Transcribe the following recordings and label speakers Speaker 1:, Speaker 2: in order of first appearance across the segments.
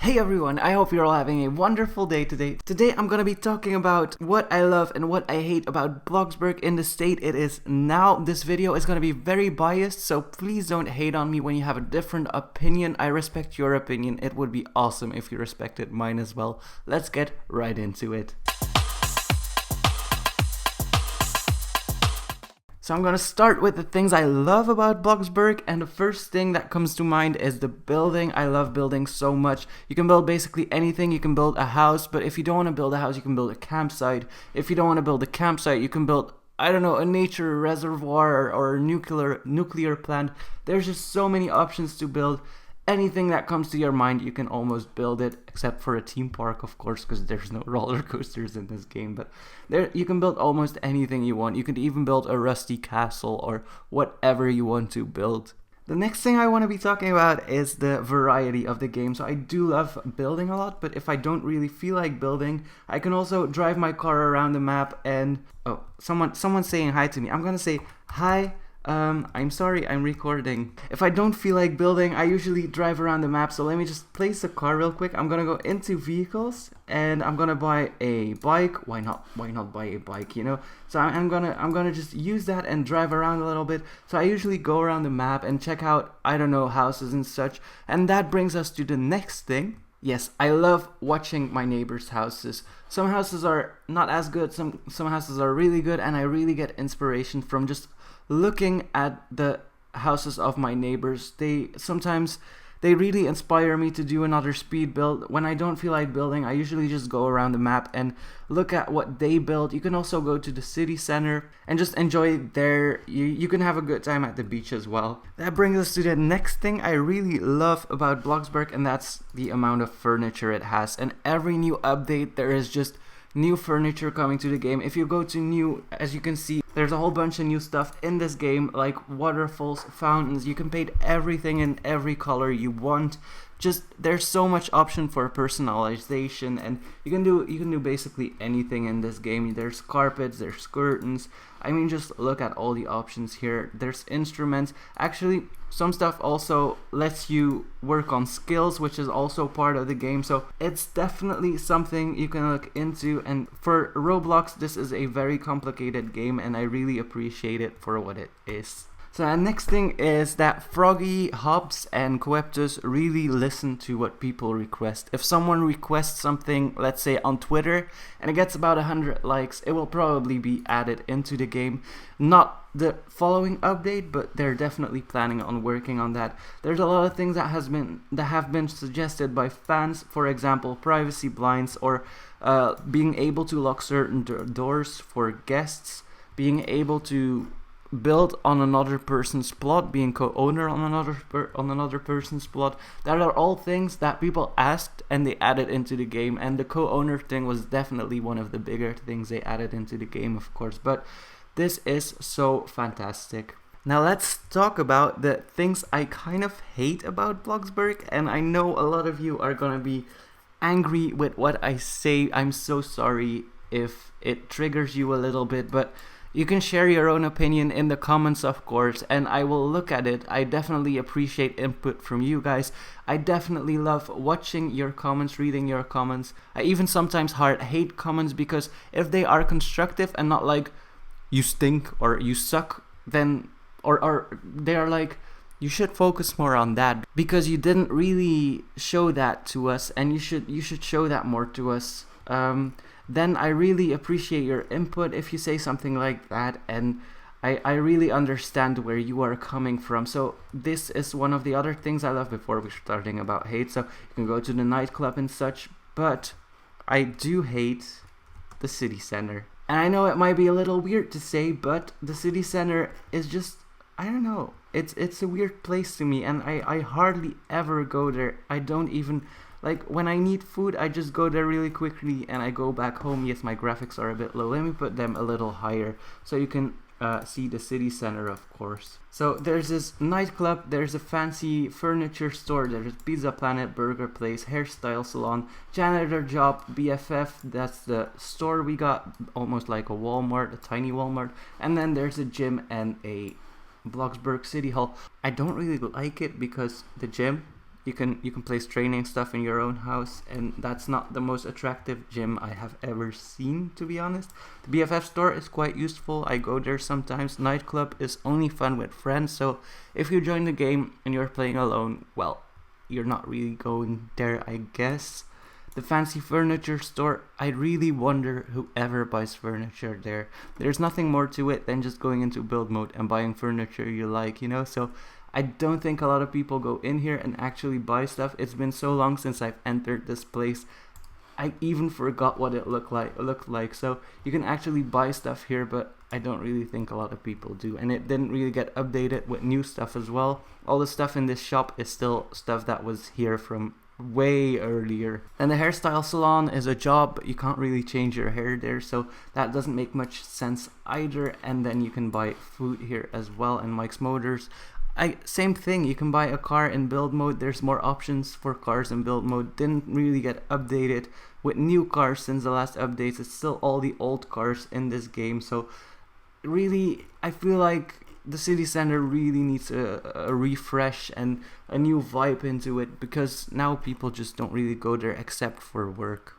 Speaker 1: Hey everyone, I hope you're all having a wonderful day today. Today I'm gonna be talking about what I love and what I hate about Bloxburg in the state it is now. This video is gonna be very biased, so please don't hate on me when you have a different opinion. I respect your opinion. It would be awesome if you respected mine as well. Let's get right into it. So I'm gonna start with the things I love about Bloxburg, and the first thing that comes to mind is the building. I love building so much. You can build basically anything. You can build a house, but if you don't want to build a house, you can build a campsite. If you don't want to build a campsite, you can build, I don't know, a nature reservoir or a nuclear plant. There's just so many options to build. Anything that comes to your mind, you can almost build it, except for a theme park, of course, because there's no roller coasters in this game. But there, you can build almost anything you want. You can even build a rusty castle or whatever you want to build. The next thing I want to be talking about is the variety of the game. So I do love building a lot, but if I don't really feel like building, I can also drive my car around the map and... Oh, someone's saying hi to me. I'm gonna say hi. I'm sorry, I'm recording. If I don't feel like building, I usually drive around the map, so let me just place the car real quick. I'm gonna go into vehicles, and I'm gonna buy a bike. Why not buy a bike, you know? So I'm gonna just use that and drive around a little bit. So I usually go around the map and check out, I don't know, houses and such. And that brings us to the next thing. Yes, I love watching my neighbors' houses. Some houses are not as good, some houses are really good, and I really get inspiration from just looking at the houses of my neighbors. Sometimes they really inspire me to do another speed build. When I don't feel like building, I usually just go around the map and look at what they build. You can also go to the city center and just enjoy there. You can have a good time at the beach as well. That brings us to the next thing I really love about Bloxburg, and that's the amount of furniture it has. And every new update, there is just new furniture coming to the game. If you go to new, as you can see, there's a whole bunch of new stuff in this game, like waterfalls, fountains. You can paint everything in every color you want. Just there's so much option for personalization, and you can do basically anything in this game. There's carpets, there's curtains. I mean, just look at all the options here. There's instruments. Actually, some stuff also lets you work on skills, which is also part of the game. So it's definitely something you can look into. And for Roblox, this is a very complicated game, and I really appreciate it for what it is. So the next thing is that Froggy, Hobbs, and Coeptus really listen to what people request. If someone requests something, let's say on Twitter, and it gets about 100 likes, it will probably be added into the game. Not the following update, but they're definitely planning on working on that. There's a lot of things that have been suggested by fans. For example, privacy blinds, or being able to lock certain doors for guests, being able to build on another person's plot, being co-owner on another person's plot. That are all things that people asked and they added into the game, and the co-owner thing was definitely one of the bigger things they added into the game, of course. But this is so fantastic. Now let's talk about the things I kind of hate about Bloxburg, and I know a lot of you are gonna be angry with what I say. I'm so sorry if it triggers you a little bit, but you can share your own opinion in the comments, of course, and I will look at it. I definitely appreciate input from you guys. I definitely love watching your comments, reading your comments. I even sometimes hate comments, because if they are constructive and not like, you stink or you suck, then, or they are like, you should focus more on that, because you didn't really show that to us, and you should show that more to us. Then I really appreciate your input if you say something like that, and I really understand where you are coming from. So this is one of the other things I love before we're starting about hate. So you can go to the nightclub and such, but I do hate the city center. And I know it might be a little weird to say, but the city center is just, I don't know, it's a weird place to me, and I hardly ever go there. I don't even... Like, when I need food, I just go there really quickly and I go back home. Yes, my graphics are a bit low. Let me put them a little higher so you can see the city center, of course. So there's this nightclub, there's a fancy furniture store, there's Pizza Planet, Burger Place, hairstyle salon, janitor job, BFF, that's the store we got, almost like a Walmart, a tiny Walmart. And then there's a gym and a Bloxburg City Hall. I don't really like it because the gym You can place training stuff in your own house, and that's not the most attractive gym I have ever seen, to be honest. The BFF store is quite useful. I go there sometimes. Nightclub is only fun with friends, so if you join the game and you're playing alone, well, you're not really going there, I guess. The fancy furniture store, I really wonder whoever buys furniture there. There's nothing more to it than just going into build mode and buying furniture you like, so I don't think a lot of people go in here and actually buy stuff. It's been so long since I've entered this place, I even forgot what it looked like. So you can actually buy stuff here, but I don't really think a lot of people do, and it didn't really get updated with new stuff as well. All the stuff in this shop is still stuff that was here from way earlier. And the hairstyle salon is a job, but you can't really change your hair there, so that doesn't make much sense either. And then you can buy food here as well, and Mike's Motors. Same thing, you can buy a car in build mode. There's more options for cars in build mode. Didn't really get updated with new cars since the last updates. It's still all the old cars in this game, so really I feel like the city center really needs a refresh and a new vibe into it, because now people just don't really go there except for work.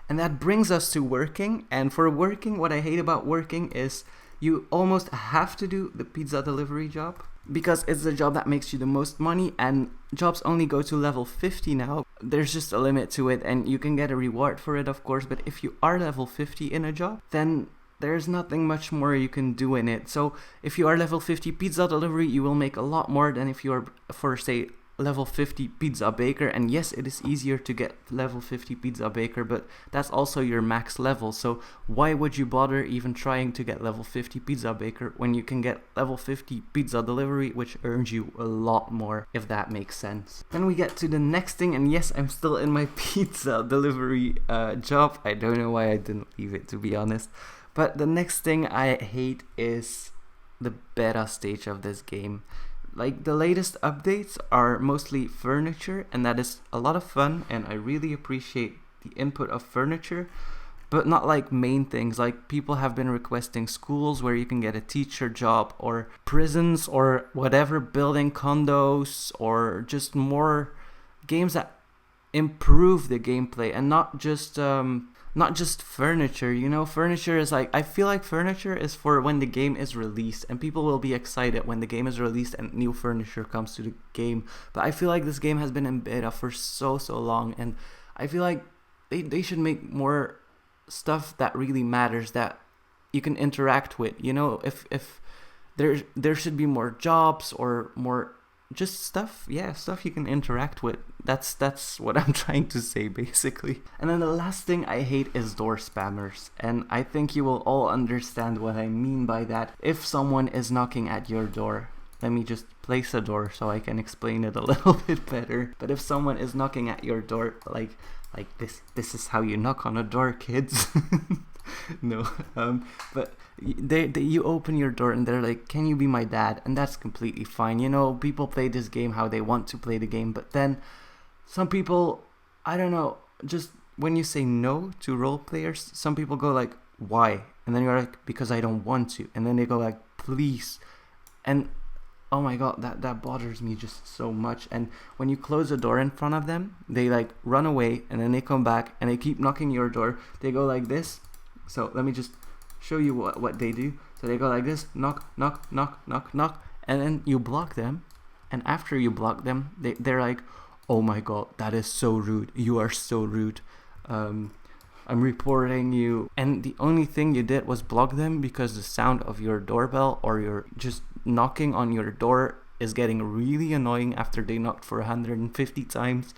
Speaker 1: And that brings us to working. And for working, what I hate about working is you almost have to do the pizza delivery job, because it's the job that makes you the most money, and jobs only go to level 50 now. There's just a limit to it, and you can get a reward for it, of course, but if you are level 50 in a job, then there's nothing much more you can do in it. So if you are level 50 pizza delivery, you will make a lot more than if you are, for say, level 50 pizza baker. And yes, it is easier to get level 50 pizza baker, but that's also your max level. So why would you bother even trying to get level 50 pizza baker when you can get level 50 pizza delivery, which earns you a lot more, if that makes sense. Then we get to the next thing, and yes, I'm still in my pizza delivery job. I don't know why I didn't leave it, to be honest. But the next thing I hate is the beta stage of this game. Like, the latest updates are mostly furniture, and that is a lot of fun, and I really appreciate the input of furniture, but not like main things. Like, people have been requesting schools where you can get a teacher job, or prisons, or whatever, building condos, or just more games that improve the gameplay, and not just furniture. Furniture is like, I feel like furniture is for when the game is released, and people will be excited when the game is released and new furniture comes to the game. But I feel like this game has been in beta for so long, and I feel like they should make more stuff that really matters, that you can interact with. If there should be more jobs, or more just stuff you can interact with. That's what I'm trying to say, basically. And then the last thing I hate is door spammers, and I think you will all understand what I mean by that. If someone is knocking at your door, let me just place a door so I can explain it a little bit better. But if someone is knocking at your door, like this is how you knock on a door, kids. No, but you open your door and they're like, "Can you be my dad?" And that's completely fine. People play this game how they want to play the game, but then some people, I don't know, just when you say no to role players, some people go like, "Why?" And then you're like, "Because I don't want to." And then they go like, "Please." And oh my god, that bothers me just so much. And when you close the door in front of them, they like run away, and then they come back and they keep knocking your door. They go like this. So let me just show you what they do. So they go like this, knock, knock, knock, knock, knock, and then you block them. And after you block them, they're like, "Oh my god, that is so rude. You are so rude. I'm reporting you." And the only thing you did was block them because the sound of your doorbell, or your just knocking on your door, is getting really annoying after they knocked for 150 times,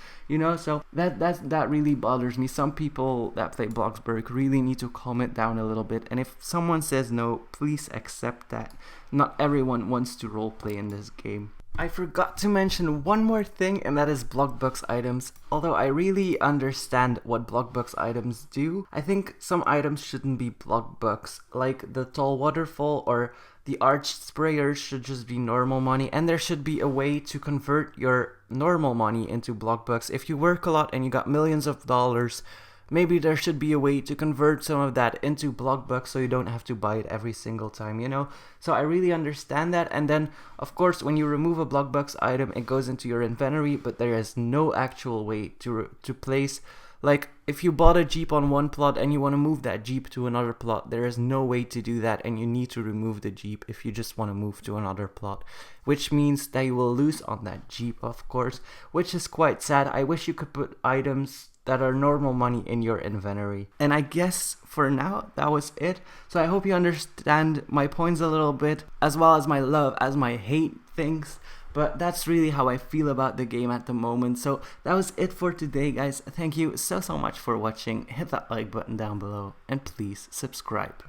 Speaker 1: so that really bothers me. Some people that play Bloxburg really need to calm it down a little bit, and if someone says no, please accept that. Not everyone wants to roleplay in this game. I forgot to mention one more thing, and that is Bloxburg items. Although I really understand what Bloxburg items do, I think some items shouldn't be Bloxburg, like the tall waterfall or the arched sprayers should just be normal money, and there should be a way to convert your normal money into Bloxburg. If you work a lot and you got millions of dollars, maybe there should be a way to convert some of that into Bloxburg so you don't have to buy it every single time, you know? So I really understand that. And then, of course, when you remove a Bloxburg item, it goes into your inventory, but there is no actual way to place. Like, if you bought a Jeep on one plot and you want to move that Jeep to another plot, there is no way to do that, and you need to remove the Jeep if you just want to move to another plot, which means that you will lose on that Jeep, of course, which is quite sad. I wish you could put items that are normal money in your inventory. And I guess for now, that was it. So I hope you understand my points a little bit, as well as my love, as my hate things. But that's really how I feel about the game at the moment. So that was it for today, guys. Thank you so much for watching. Hit that like button down below and please subscribe.